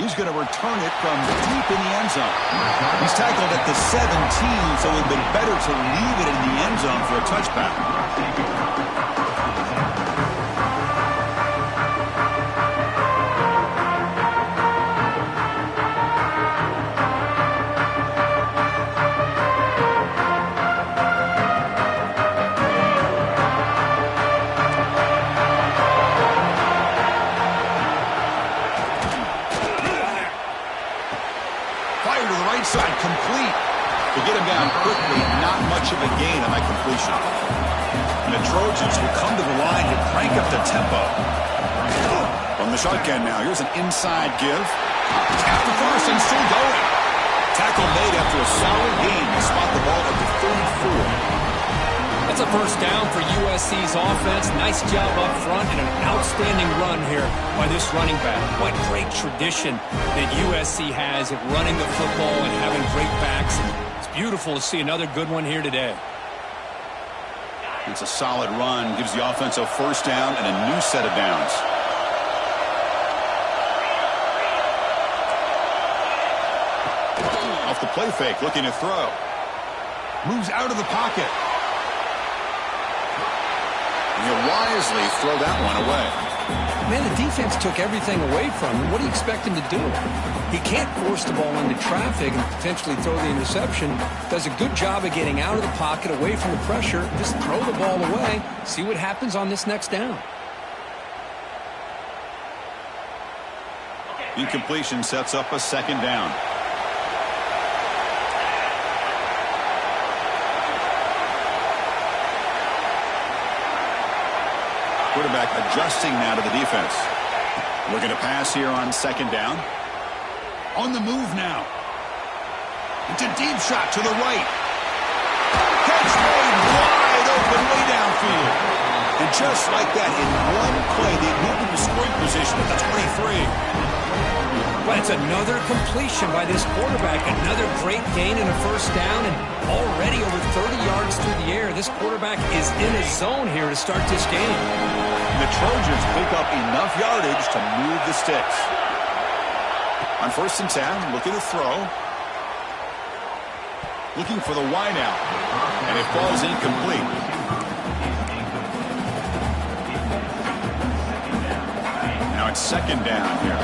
He's going to return it from deep in the end zone. He's tackled at the 17, so it would have been better to leave it in the end zone for a touchback. Side complete. To get him down quickly, not much of a gain on that completion. And the Trojans will come to the line to crank up the tempo. From the shotgun now, here's an inside give. After first and still going. Tackle made after a solid gain to spot the ball at the 34. That's a first down for USC's offense. Nice job up front and an outstanding run here by this running back. What great tradition that USC has at running the football and having great backs. And it's beautiful to see another good one here today. It's a solid run. Gives the offense a first down and a new set of downs. Off the play fake, looking to throw. Moves out of the pocket. He'll wisely throw that one away. Man, the defense took everything away from him. What do you expect him to do? He can't force the ball into traffic and potentially throw the interception. Does a good job of getting out of the pocket, away from the pressure. Just throw the ball away. See what happens on this next down. Incompletion sets up a second down. Quarterback adjusting now to the defense. Looking to pass here on second down. On the move now. It's a deep shot to the right. Catch made wide open way downfield. And just like that, in one play, they moved into scoring position at the 23. Well, it's another completion by this quarterback. Another great gain and a first down, and already over 30 yards through the air. This quarterback is in a zone here to start this game. The Trojans pick up enough yardage to move the sticks. On first and 10, looking to throw. Looking for the wide out. And it falls incomplete. Now it's second down here.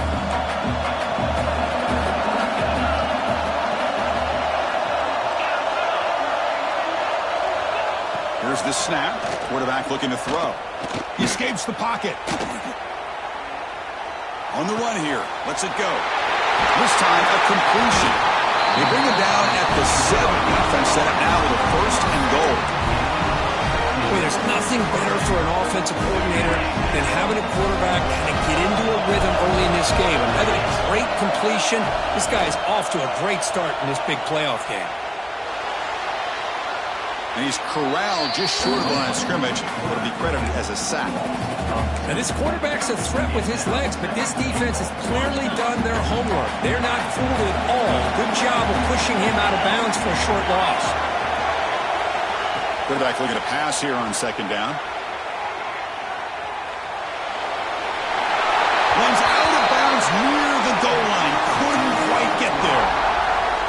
Here's the snap. Quarterback looking to throw. He escapes the pocket. On the run here. Lets it go. This time a completion. They bring him down at the 7. Offense set up now with a first and goal. Boy, there's nothing better for an offensive coordinator than having a quarterback kind of get into a rhythm early in this game. Another great completion. This guy is off to a great start in this big playoff game. And he's corralled just short of the line of scrimmage. Will be credited as a sack. Now this quarterback's a threat with his legs, but this defense has clearly done their homework. They're not fooled at all. Good job of pushing him out of bounds for a short loss. Quarterback looking to pass here on second down. Runs out of bounds near the goal line. Couldn't quite get there.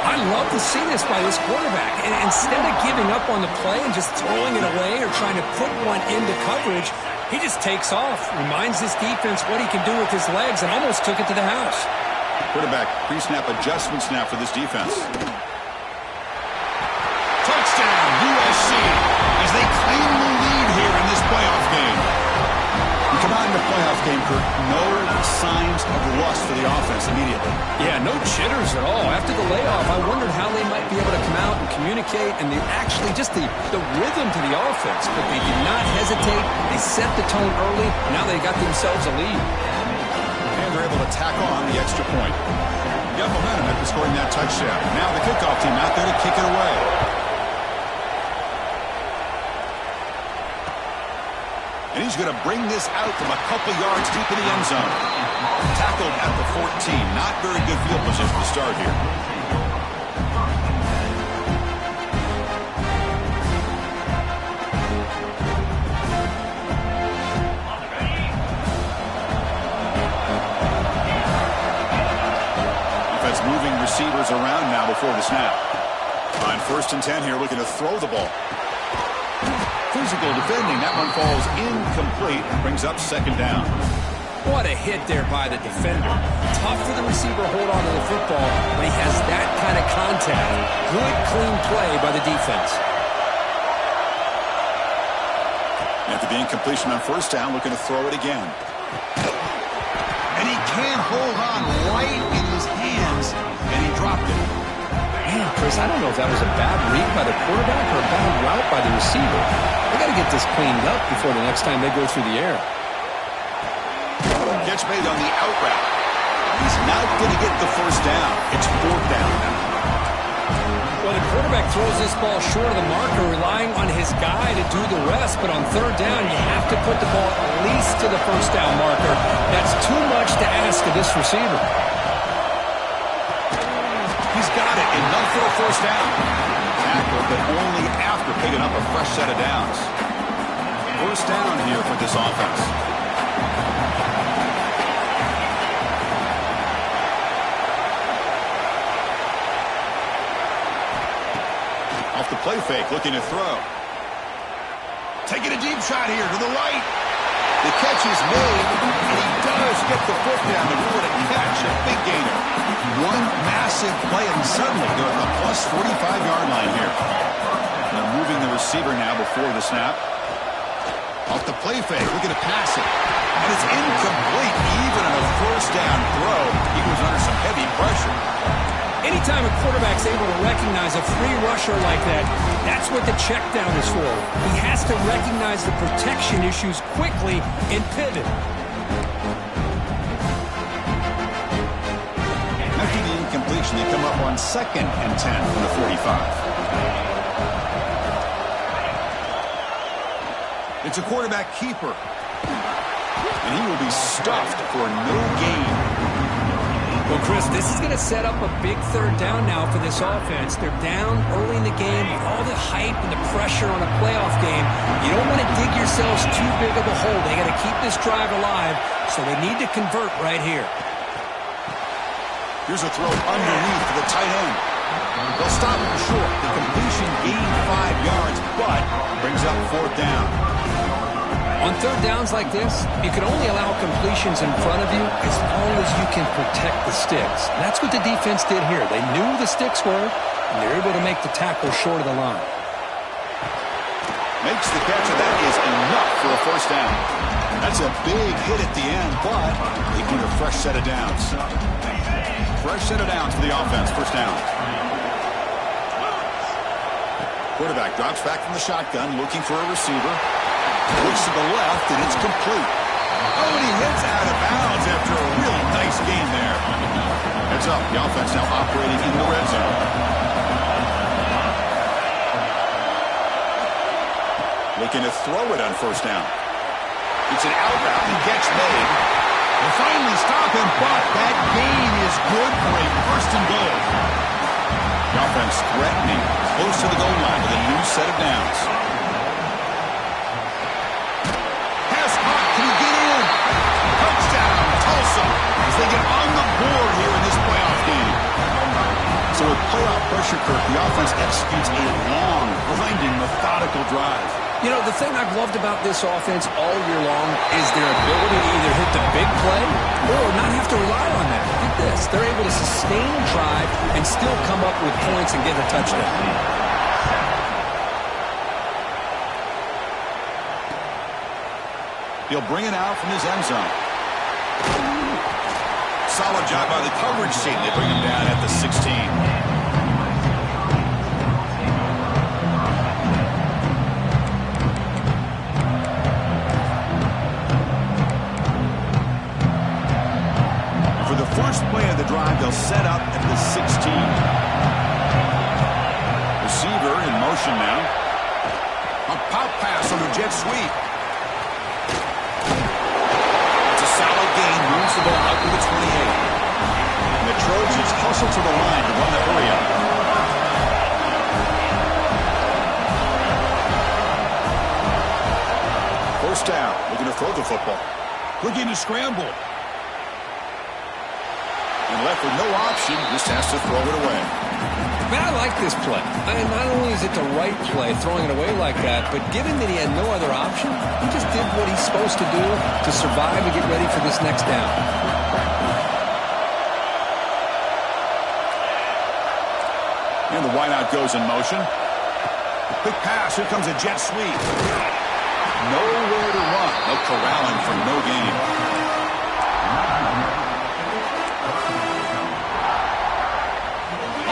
I love to see this by this quarterback. And instead of giving up on the play and just throwing it away or trying to put one into coverage, he just takes off, reminds this defense what he can do with his legs, and almost took it to the house. Quarterback pre-snap adjustments now for this defense. Touchdown, USC, as they claim the lead here in this playoff game. You come out in the playoff game, Kurt, no signs of rust for the offense immediately. Yeah, no jitters at all. After the layoff, I wondered how they might be able to come out and communicate, and actually just the rhythm to the offense. But they did not hesitate. They set the tone early. Now they got themselves a lead. And they're able to tack on the extra point. You have momentum after scoring that touchdown. Now the kickoff team out there to kick it away. And he's going to bring this out from a couple yards deep in the end zone. Tackled at the 14. Not very good field position to start here. receivers around now before the snap. On 1st and 10 here, looking to throw the ball. Physical defending. That one falls incomplete. Brings up 2nd down. What a hit there by the defender. Tough for the receiver to hold on to the football when he has that kind of contact. Good, clean play by the defense. After the incompletion on 1st down, looking to throw it again. And he can't hold on right in his hands, and he dropped it. Man, Chris, I don't know if that was a bad read by the quarterback or a bad route by the receiver. They got to get this cleaned up before the next time they go through the air. Catch made on the out route. He's not going to get the 1st down. It's 4th down now. Well, the quarterback throws this ball short of the marker, relying on his guy to do the rest. But on 3rd down, you have to put the ball at least to the 1st down marker. That's too much to ask of this receiver. He's got it. Enough for a 1st down. Tackle, but only after picking up a fresh set of downs. 1st down here for this offense. Off the play fake, looking to throw. Taking a deep shot here to the right. The catch is made, and he does get the foot down before the catch. A big gainer. One massive play, and suddenly they're at the plus 45-yard line here. They're moving the receiver now before the snap. Off the play fake, looking to pass it. And it's incomplete, even on a 1st down throw. He was under some heavy pressure. Anytime a quarterback's able to recognize a free rusher like that, that's what the check down is for. He has to recognize the protection issues quickly and pivot. After the incompletion, they come up on 2nd and 10 from the 45. It's a quarterback keeper. And he will be stuffed for no gain. Well, Chris, this is going to set up a big 3rd down now for this offense. They're down early in the game with all the hype and the pressure on a playoff game. You don't want to dig yourselves too big of a hole. They got to keep this drive alive, so they need to convert right here. Here's a throw underneath to the tight end. They'll stop him short. The completion gained 5 yards, but brings up 4th down. On 3rd downs like this, you can only allow completions in front of you as long as you can protect the sticks. That's what the defense did here. They knew the sticks were, and they're able to make the tackle short of the line. Makes the catch, and that is enough for a 1st down. That's a big hit at the end, but they get a fresh set of downs. Fresh set of downs for the offense. 1st down. Quarterback drops back from the shotgun, looking for a receiver. Looks to the left, and it's complete. Oh, and he hits out of bounds after a really nice game there. Heads up, the offense now operating in the red zone. Looking to throw it on 1st down. It's an out route, and catch made. They finally stop him, but that gain is good for a 1st and goal. The offense threatening, close to the goal line with a new set of downs. As they get on the board here in this playoff game. So with playoff pressure, Kirk, the offense executes a long, grinding, methodical drive. You know, the thing I've loved about this offense all year long is their ability to either hit the big play or not have to rely on that. Look at this. They're able to sustain a drive and still come up with points and get a touchdown. He'll bring it out from his end zone. Solid job by the coverage team. They bring him down at the 16. For the first play of the drive, they'll set up at the 16. Receiver in motion now. A pop pass on the jet sweep. Solid gain, moves the ball up to the 28. And the Trojans hustle to the line to run the hurry up. 1st down, looking to throw the football. Looking to scramble. And left with no option, just has to throw it away. Man, I like this play. Not only is it the right play, throwing it away like that, but given that he had no other option, he just did what he's supposed to do to survive and get ready for this next down. And the wideout goes in motion. Quick pass. Here comes a jet sweep. Nowhere to run. No corralling for no gain.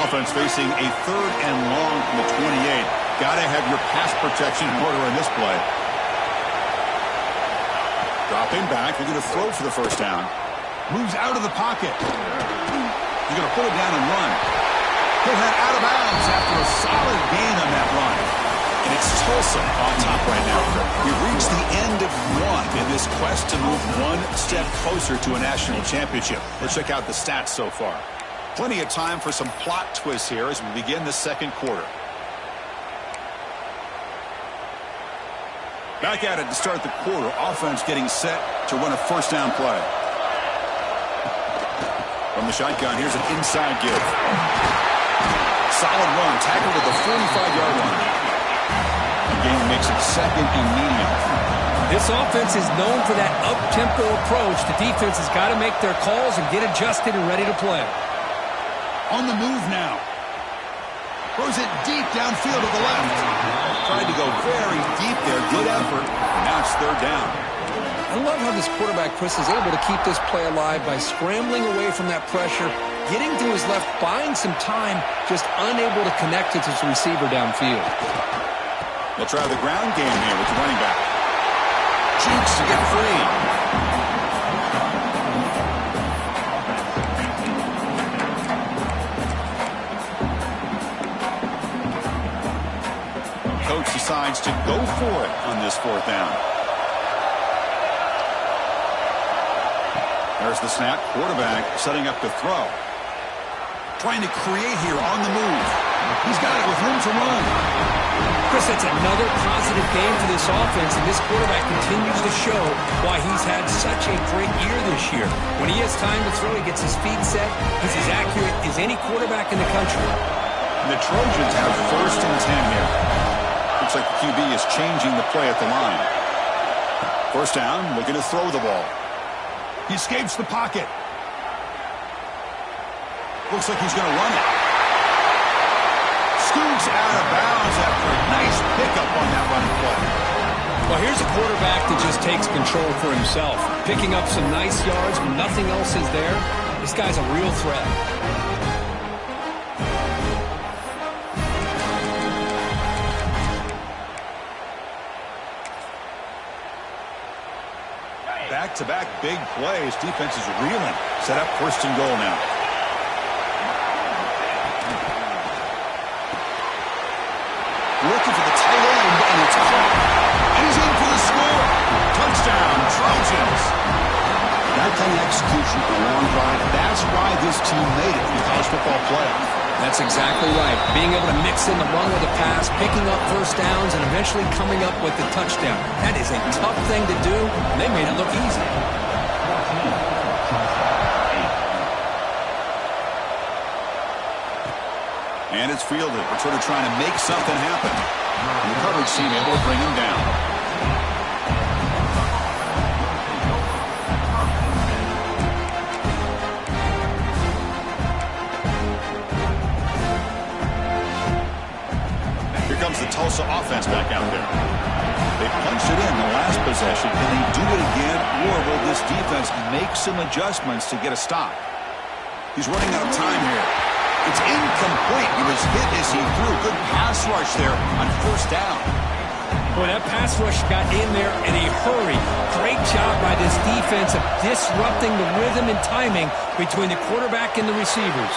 Offense facing a 3rd and long from the 28. Got to have your pass protection in order in this play. Dropping back. They're going to throw for the first down. Moves out of the pocket. He's going to pull it down and run. He'll head out of bounds after a solid gain on that run. And it's Tulsa on top right now. We've reached the end of one in this quest to move one step closer to a national championship. Let's check out the stats so far. Plenty of time for some plot twists here as we begin the second quarter. Back at it to start the quarter. Offense getting set to run a first down play. From the shotgun, here's an inside give. Solid run, tackled at the 45-yard line. The game makes it 2nd and medium. This offense is known for that up-tempo approach. The defense has got to make their calls and get adjusted and ready to play. On the move now. Throws it deep downfield to the left. Tried to go very deep there. Good effort. Now it's 3rd down. I love how this quarterback, Chris, is able to keep this play alive by scrambling away from that pressure, getting to his left, buying some time, just unable to connect it to his receiver downfield. They'll try the ground game here with the running back. Cheeks to get free. Coach decides to go for it on this 4th down. There's the snap. Quarterback setting up to throw. Trying to create here on the move. He's got it with room to run. Chris, that's another positive game for this offense, and this quarterback continues to show why he's had such a great year this year. When he has time to throw, he gets his feet set. He's as accurate as any quarterback in the country. And the Trojans have 1st and 10 here. Looks like the QB is changing the play at the line. First down, looking to throw the ball. He escapes the pocket. Looks like he's going to run it. Scoots out of bounds after a nice pickup on that running play. Well, here's a quarterback that just takes control for himself. Picking up some nice yards when nothing else is there. This guy's a real threat. Back-to-back big plays. Defense is reeling. Set up 1st and goal now. Looking for the tight end, and it's caught. And he's in for the score. Touchdown, Trojans. That kind of execution for a long drive, that's why this team made it in the college football playoff. That's exactly right. Being able to mix in the run with a pass, picking up first downs, and eventually coming up with the touchdown. That is a tough thing to do, and they made it look easy. And it's fielded. We're sort of trying to make something happen. And the coverage team able to bring him down. Here comes the Tulsa offense back out there. They punched it in the last possession. Can they do it again, or will this defense make some adjustments to get a stop? He's running out of time here. It's incomplete. He was hit as he threw. Good pass rush there on 1st down. Boy, that pass rush got in there in a hurry. Great job by this defense of disrupting the rhythm and timing between the quarterback and the receivers.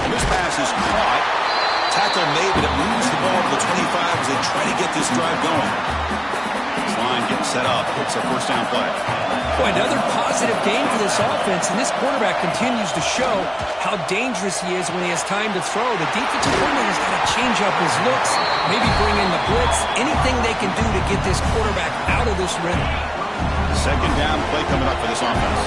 And this pass is caught. Tackle made, but it moves the ball to the 25 as they try to get this drive going. This line gets set up. It's a 1st down play. Boy, another positive game for this offense, and this quarterback continues to show how dangerous he is when he has time to throw. The defensive coordinator's got to change up his looks, maybe bring in the blitz, anything they can do to get this quarterback out of this rhythm. 2nd down play coming up for this offense.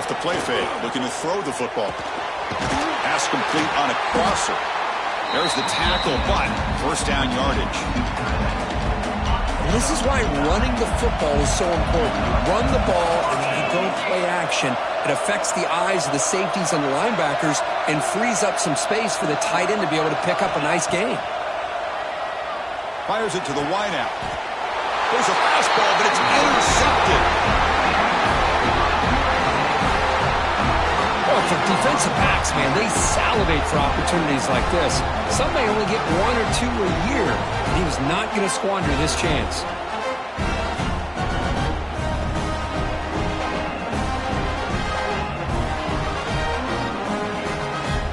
Off the play fake, looking to throw the football. Pass complete on a crosser. There's the tackle, but first down yardage. And this is why running the football is so important. You run the ball and then you go play action. It affects the eyes of the safeties and the linebackers and frees up some space for the tight end to be able to pick up a nice gain. Fires it to the wideout. There's a fastball, but it's intercepted. Well, for defensive backs, man, they salivate for opportunities like this. Some may only get 1 or 2 a year, and he was not going to squander this chance.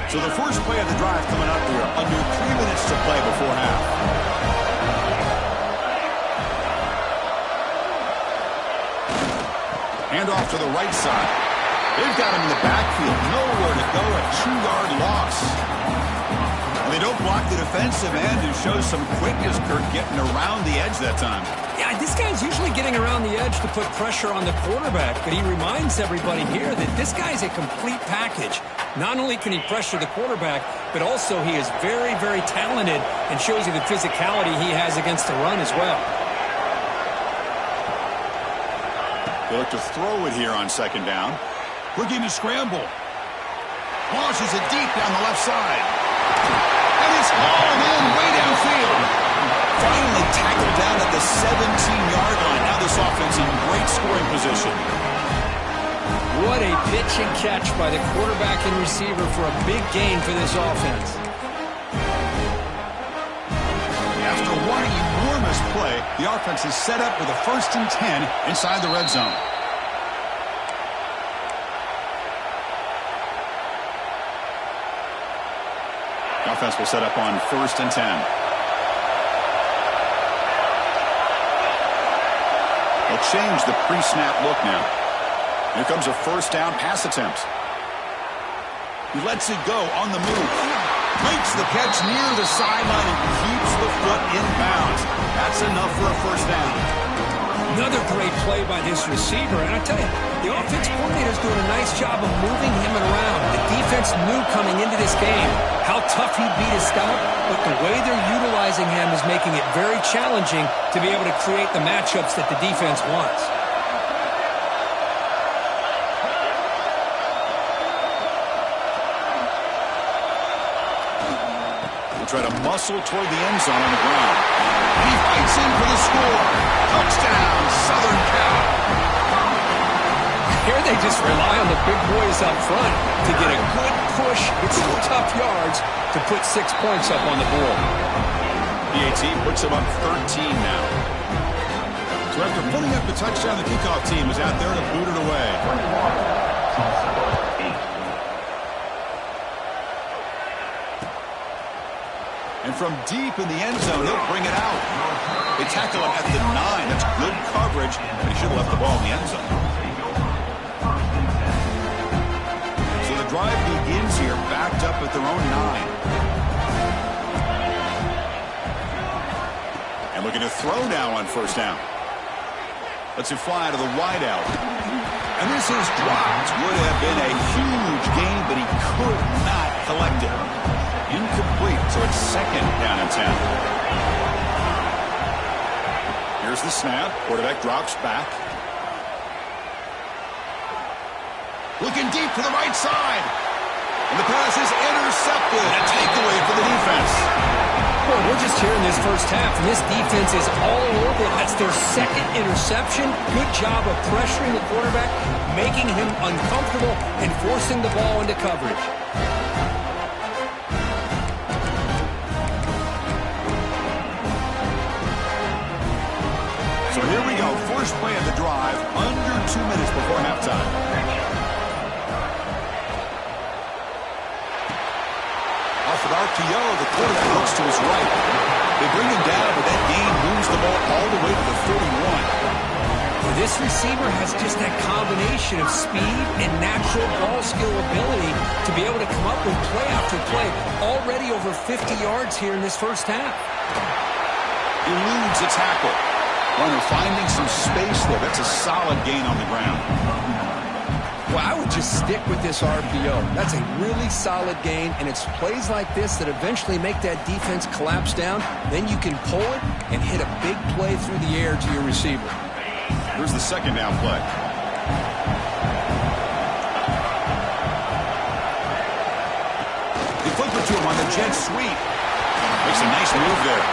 So the first play of the drive coming up here. Under 3 minutes to play before half. Handoff to the right side. They've got him in the backfield. Nowhere to go. A 2-yard loss. And they don't block the defensive end, who shows some quickness, Kurt, getting around the edge that time. Yeah, this guy's usually getting around the edge to put pressure on the quarterback, but he reminds everybody here that this guy's a complete package. Not only can he pressure the quarterback, but also he is very, very talented and shows you the physicality he has against the run as well. They look to throw it here on second down. Looking to scramble. Launches it deep down the left side. And it's hauled in way downfield. Finally tackled down at the 17-yard line. Now this offense in great scoring position. What a pitch and catch by the quarterback and receiver for a big gain for this offense. After one enormous play, the offense is set up with a 1st and 10 inside the red zone. The offense will set up on 1st and 10. They'll change the pre-snap look now. Here comes a first down pass attempt. He lets it go on the move. Makes the catch near the sideline and keeps the foot in bounds. That's enough for a first down. Another great play by this receiver. And I tell you, the offense coordinator's doing a nice job of moving him around. The defense knew coming into this game how tough he'd be to stop, but the way they're utilizing him is making it very challenging to be able to create the matchups that the defense wants. Try to muscle toward the end zone on the ground. He fights in for the score. Touchdown, Southern Cal. Here they just rely on the big boys up front to get a good push. It's some tough yards to put 6 points up on the board. PAT puts him up 13 now. So after putting up the touchdown, the kickoff team is out there to boot it away. And from deep in the end zone, he'll bring it out. They tackle him at the 9. That's good coverage, but he should have left the ball in the end zone. So the drive begins here, backed up at their own 9. And looking to throw now on first down. Lets it fly to the wideout. And this is dropped. Would have been a huge gain, but he could not collect it. Incomplete, so it's 2nd down and 10. Here's the snap. Quarterback drops back. Looking deep to the right side. And the pass is intercepted. A takeaway for the defense. Well, we're just here in this first half, and this defense is all over it. That's their 2nd interception. Good job of pressuring the quarterback, making him uncomfortable, and forcing the ball into coverage. So here we go, first play of the drive, under 2 minutes before halftime. Off an RPO, the quarterback looks to his right. They bring him down, but that gain moves the ball all the way to the 31. This receiver has just that combination of speed and natural ball skill ability to be able to come up with play after play. Already over 50 yards here in this first half. Eludes a tackle. Runner finding some space there. That's a solid gain on the ground. Well, I would just stick with this RPO. That's a really solid gain, and it's plays like this that eventually make that defense collapse down. Then you can pull it and hit a big play through the air to your receiver. Here's the second down play. They flip it to him on the jet sweep. Makes a nice move there.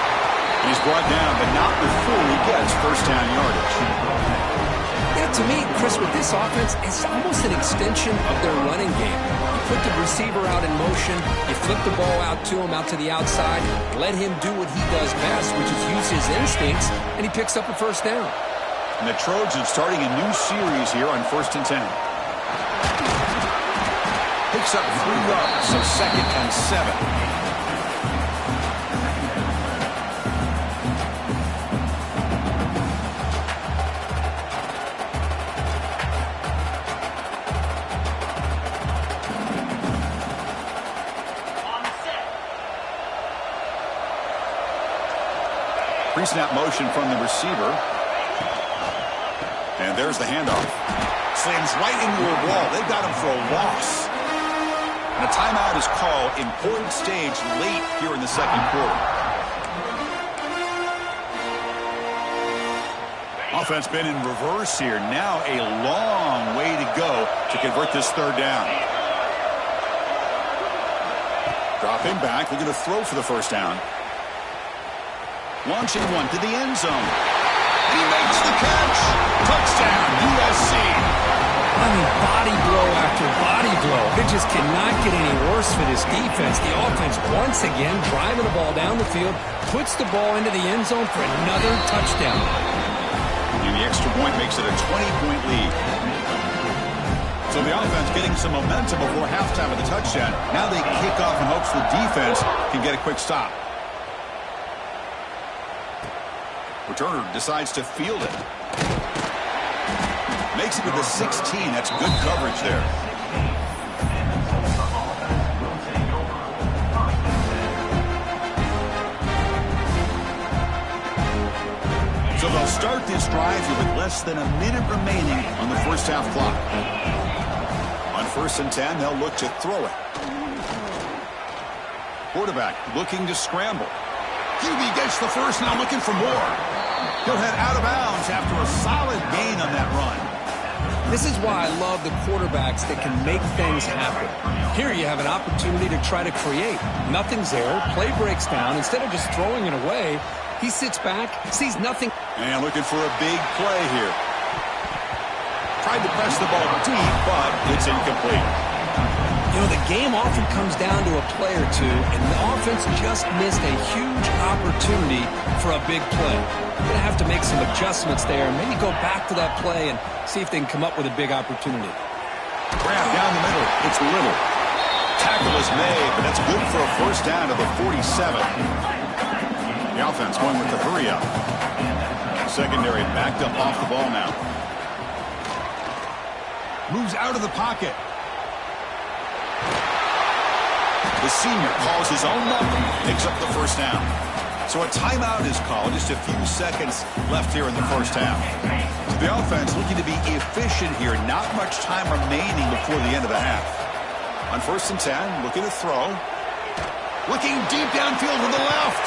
And he's brought down, but not before he gets first down yardage. Yeah, to me, Chris, with this offense, it's almost an extension of their running game. You put the receiver out in motion, you flip the ball out to him, out to the outside, let him do what he does best, which is use his instincts, and he picks up a first down. And the Trojans starting a new series here on 1st and 10. Picks up 3 yards, so 2nd and 7. Pre-snap motion from the receiver. And there's the handoff. Slams right into a wall. They've got him for a loss. And a timeout is called. Important stage late here in the second quarter. Offense been in reverse here. Now a long way to go to convert this third down. Dropping back. They're going to throw for the first down. Launching one to the end zone. He makes the catch. Touchdown, USC. I mean, body blow after body blow. It just cannot get any worse for this defense. The offense, once again, driving the ball down the field, puts the ball into the end zone for another touchdown. And the extra point makes it a 20-point lead. So the offense getting some momentum before halftime of the touchdown. Now they kick off in hopes the defense can get a quick stop. Returner decides to field it. Makes it to the 16. That's good coverage there. So they'll start this drive here with less than a minute remaining on the first half clock. On 1st and 10, they'll look to throw it. Quarterback looking to scramble. QB gets the first, now looking for more. He'll head out of bounds after a solid gain on that run. This is why I love the quarterbacks that can make things happen. Here you have an opportunity to try to create. Nothing's there. Play breaks down. Instead of just throwing it away, he sits back, sees nothing. And looking for a big play here. Tried to press the ball deep, but it's incomplete. You know, the game often comes down to a play or two, and the offense just missed a huge opportunity for a big play. They're going to have to make some adjustments there and maybe go back to that play and see if they can come up with a big opportunity. Grab down the middle. It's Little. Tackle is made, but that's good for a first down to the 47. The offense going with the hurry up. Secondary backed up off the ball now. Moves out of the pocket. The senior calls his own number, picks up the first down. So a timeout is called. Just a few seconds left here in the first half. So the offense looking to be efficient here. Not much time remaining before the end of the half. On 1st and 10, looking to throw. Looking deep downfield to the left.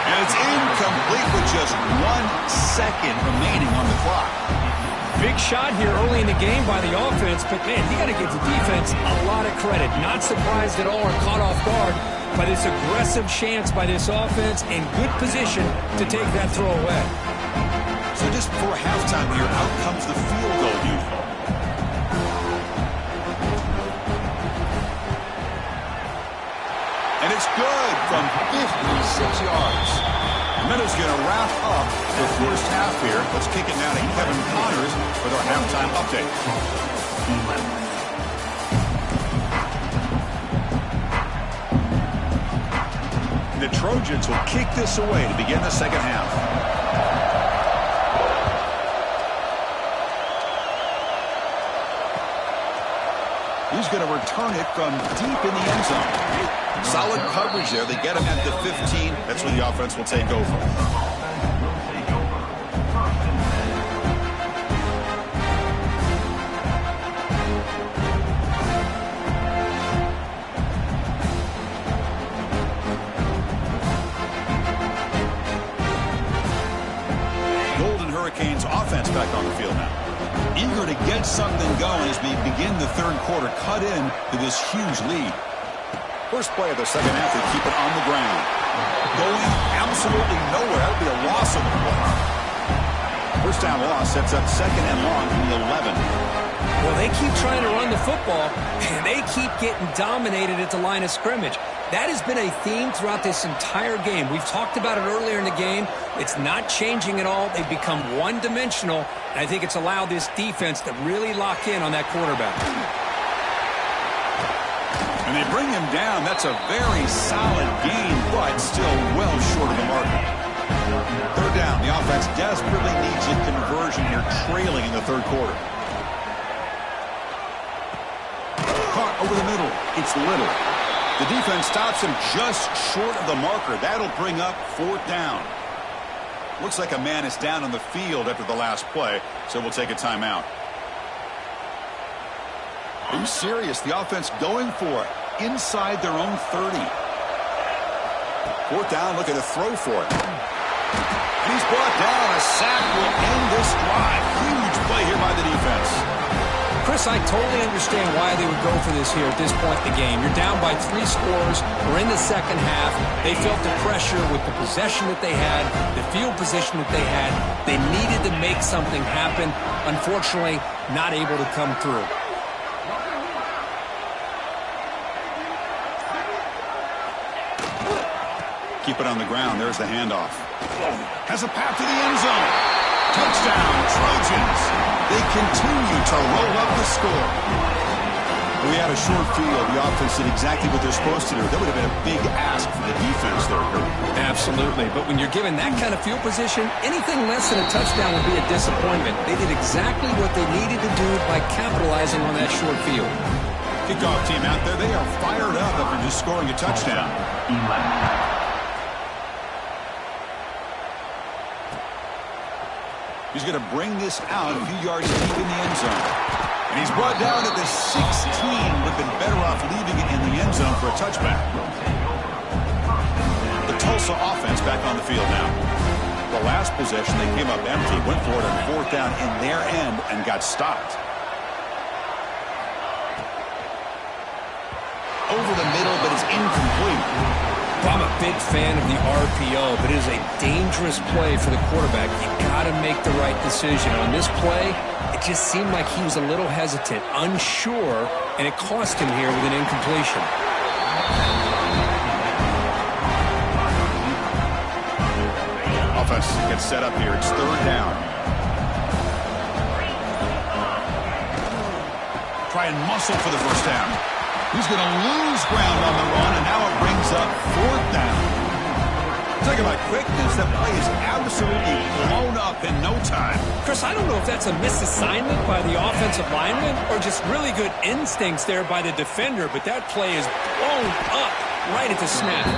And it's incomplete with just 1 second remaining on the clock. Big shot here early in the game by the offense, but man, you got to give the defense a lot of credit. Not surprised at all or caught off guard by this aggressive chance by this offense and good position to take that throw away. So just before halftime here, out comes the field goal unit. And it's good from 56 yards. Minutes going to wrap up the first half here. Let's kick it now to Kevin Connors with our halftime update. The Trojans will kick this away to begin the second half. He's going to return it from deep in the end zone. Solid coverage there. They get him at the 15. That's where the offense will take over. offense back on the field now. Eager to get something going as we begin the third quarter, cut in to this huge lead. First play of the second half, they keep it on the ground. Going absolutely nowhere. That would be a loss of the play. First down loss sets up second and long from the 11. Well, they keep trying to run the football, and they keep getting dominated at the line of scrimmage. That has been a theme throughout this entire game. We've talked about it earlier in the game. It's not changing at all. They've become one-dimensional, and I think it's allowed this defense to really lock in on that quarterback. And they bring him down. That's a very solid gain, but still well short of the mark. Third down. The offense desperately needs a conversion here, trailing in the third quarter. Caught over the middle. It's Little. The defense stops him just short of the marker. That'll bring up fourth down. Looks like a man is down on the field after the last play, so we'll take a timeout. Are you serious? The offense going for it inside their own 30. Fourth down, looking to throw for it. And he's brought down. A sack will end this drive. Huge play here by the defense. Chris, I totally understand why they would go for this here at this point in the game. You're down by 3 scores. We're in the second half. They felt the pressure with the possession that they had, the field position that they had. They needed to make something happen. Unfortunately, not able to come through. Keep it on the ground. There's the handoff. Has a path to the end zone. Touchdown, Trojans. They continue to roll up the score. We had a short field. The offense did exactly what they're supposed to do. That would have been a big ask from the defense there, Kurt. Absolutely. But when you're given that kind of field position, anything less than a touchdown would be a disappointment. They did exactly what they needed to do by capitalizing on that short field. Kickoff team out there. They are fired up after just scoring a touchdown. He's going to bring this out a few yards deep in the end zone. And he's brought down at the 16. Would have been better off leaving it in the end zone for a touchback. The Tulsa offense back on the field now. The last possession, they came up empty, went for it on fourth down in their end and got stopped. Over the middle, but it's incomplete. I'm a big fan of the RPO, but it is a dangerous play for the quarterback. You got to make the right decision. On this play, it just seemed like he was a little hesitant, unsure, and it cost him here with an incompletion. Offense gets set up here. It's third down. Try and muscle for the first down. He's going to lose ground on the run, and now it brings up fourth down. Talking about quickness, that play is absolutely blown up in no time. Chris, I don't know if that's a misassignment by the offensive lineman or just really good instincts there by the defender, but that play is blown up right at the snap.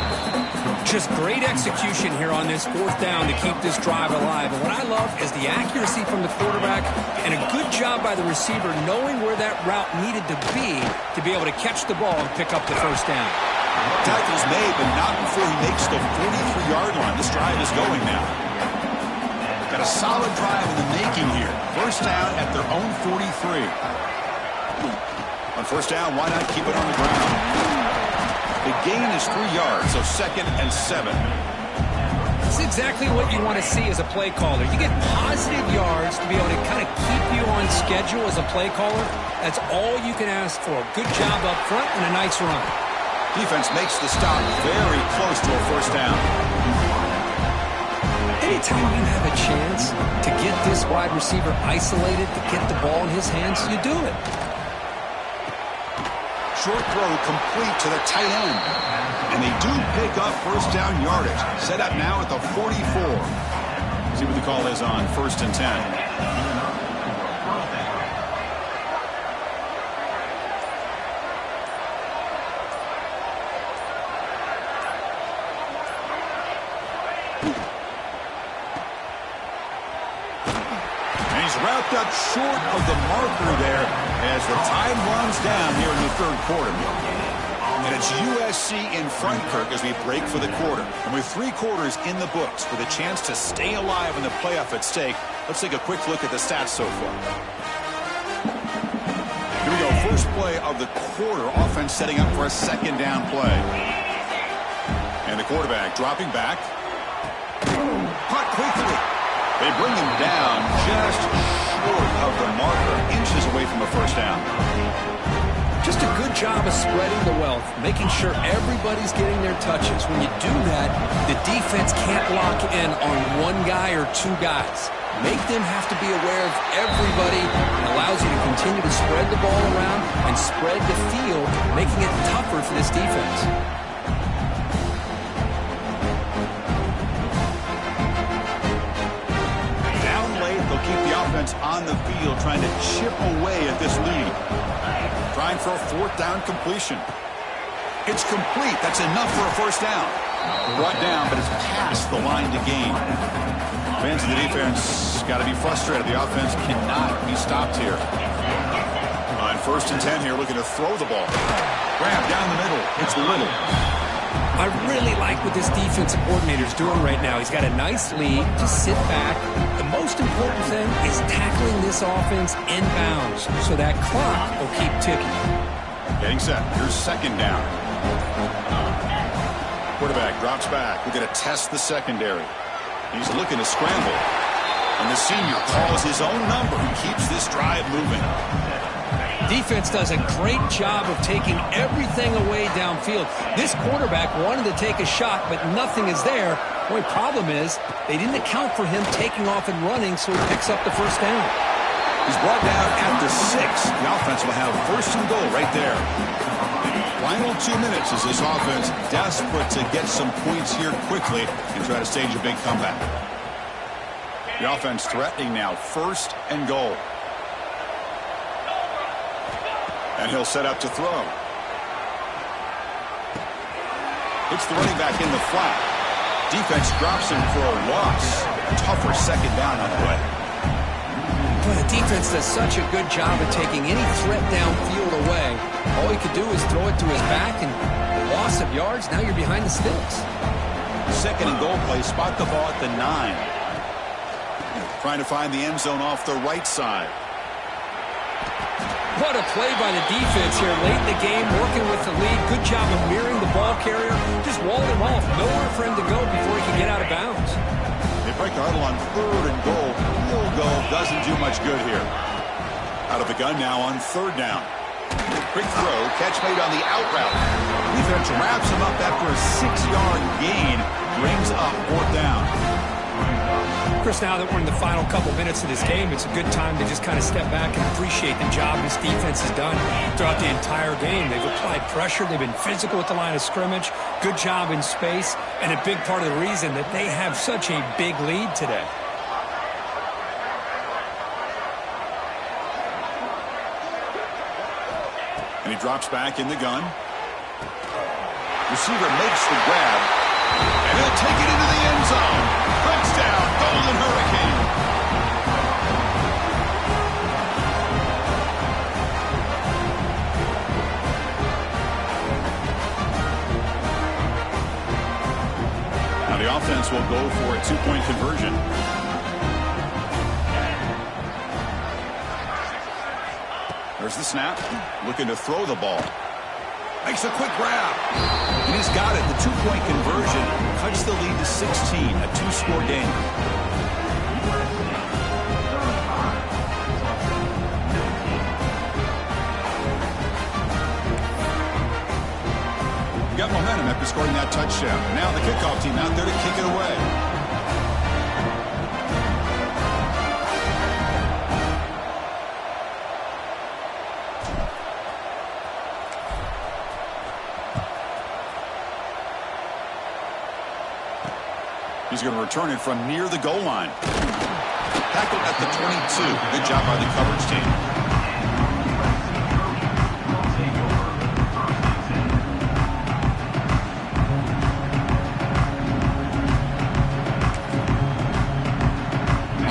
Just great execution here on this fourth down to keep this drive alive. And what I love is the accuracy from the quarterback and a good job by the receiver knowing where that route needed to be able to catch the ball and pick up the first down. Tackle's made, but not before he makes the 43-yard line. This drive is going now. Got a solid drive in the making here. First down at their own 43. On first down, why not keep it on the ground? The gain is 3 yards, so second and 7. This is exactly what you want to see as a play caller. You get positive yards to be able to kind of keep you on schedule as a play caller. That's all you can ask for. Good job up front and a nice run. Defense makes the stop very close to a first down. Anytime you have a chance to get this wide receiver isolated, to get the ball in his hands, you do it. Short throw complete to the tight end. And they do pick up first down yardage. Set up now at the 44. See what the call is on first and 10. Wrapped up short of the marker there as the time runs down here in the third quarter. And it's USC in front, Kirk, as we break for the quarter. And with 3 quarters in the books with a chance to stay alive in the playoff at stake, Let's take a quick look at the stats so far. Here we go. First play of the quarter. Offense setting up for a second down play. And the quarterback dropping back. Caught quickly. They bring him down just short of the marker, inches away from a first down. Just a good job of spreading the wealth, making sure everybody's getting their touches. When you do that, the defense can't lock in on one guy or two guys. Make them have to be aware of everybody. It allows you to continue to spread the ball around and spread the field, making it tougher for this defense. On the field trying to chip away at this lead. Trying for a fourth down completion. It's complete. That's enough for a first down. Brought down, but it's past the line to gain. Fans of the defense got to be frustrated. The offense cannot be stopped here. On 1st and 10 here, looking to throw the ball. Grab down the middle. It's Little. I really like what this defensive coordinator is doing right now. He's got a nice lead. Just sit back. The most important thing is tackling this offense inbounds so that clock will keep ticking. Getting set. Here's second down. Quarterback drops back. We're going to test the secondary. He's looking to scramble. And the senior calls his own number and keeps this drive moving. Defense does a great job of taking everything away downfield. This quarterback wanted to take a shot, but nothing is there. The only problem is they didn't account for him taking off and running, so he picks up the first down. He's brought down at the 6. The offense will have 1st and goal right there. Final 2 minutes as this offense desperate to get some points here quickly and try to stage a big comeback. The offense threatening now 1st and goal. And he'll set up to throw. It's the running back in the flat. Defense drops him for a loss. A tougher second down on the way. Boy, the defense does such a good job of taking any threat downfield away. All he could do is throw it to his back, and loss of yards, now you're behind the sticks. 2nd and goal play. Spot the ball at the 9. Trying to find the end zone off the right side. What a play by the defense here late in the game, working with the lead. Good job of mirroring the ball carrier. Just walled him off. Nowhere for him to go before he could get out of bounds. They break the huddle on 3rd and goal. Field goal doesn't do much good here. Out of the gun now on 3rd down. Quick throw. Catch made on the out route. Defense wraps him up after a 6-yard gain. Brings up 4th down. Chris, now that we're in the final couple minutes of this game, it's a good time to just kind of step back and appreciate the job this defense has done throughout the entire game. They've applied pressure. They've been physical at the line of scrimmage. Good job in space. And a big part of the reason that they have such a big lead today. And he drops back in the gun. Receiver makes the grab. And he'll take it into the end zone. Touchdown, Golden Hurricane. Now the offense will go for a 2-point conversion. There's the snap. Looking to throw the ball. Makes a quick grab. And he's got it. The 2-point conversion cuts the lead to 16. A 2-score game. We got momentum after scoring that touchdown. Now the kickoff team out there to kick it away. He's going to return it from near the goal line. Tackled at the 22. Good job by the coverage team.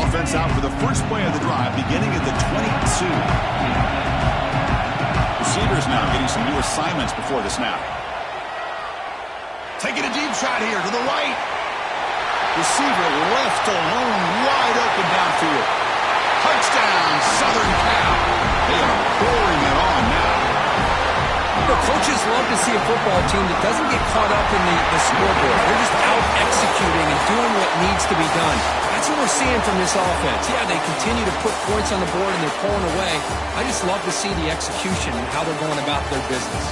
Offense out for the first play of the drive, beginning at the 22. Receivers now getting some new assignments before the snap. Taking a deep shot here to the right. Receiver left alone, wide open downfield. Touchdown, Southern Cal. They are pouring it on now. The coaches love to see a football team that doesn't get caught up in the scoreboard. They're just out executing and doing what needs to be done. That's what we're seeing from this offense. Yeah, they continue to put points on the board and they're pulling away. I just love to see the execution and how they're going about their business.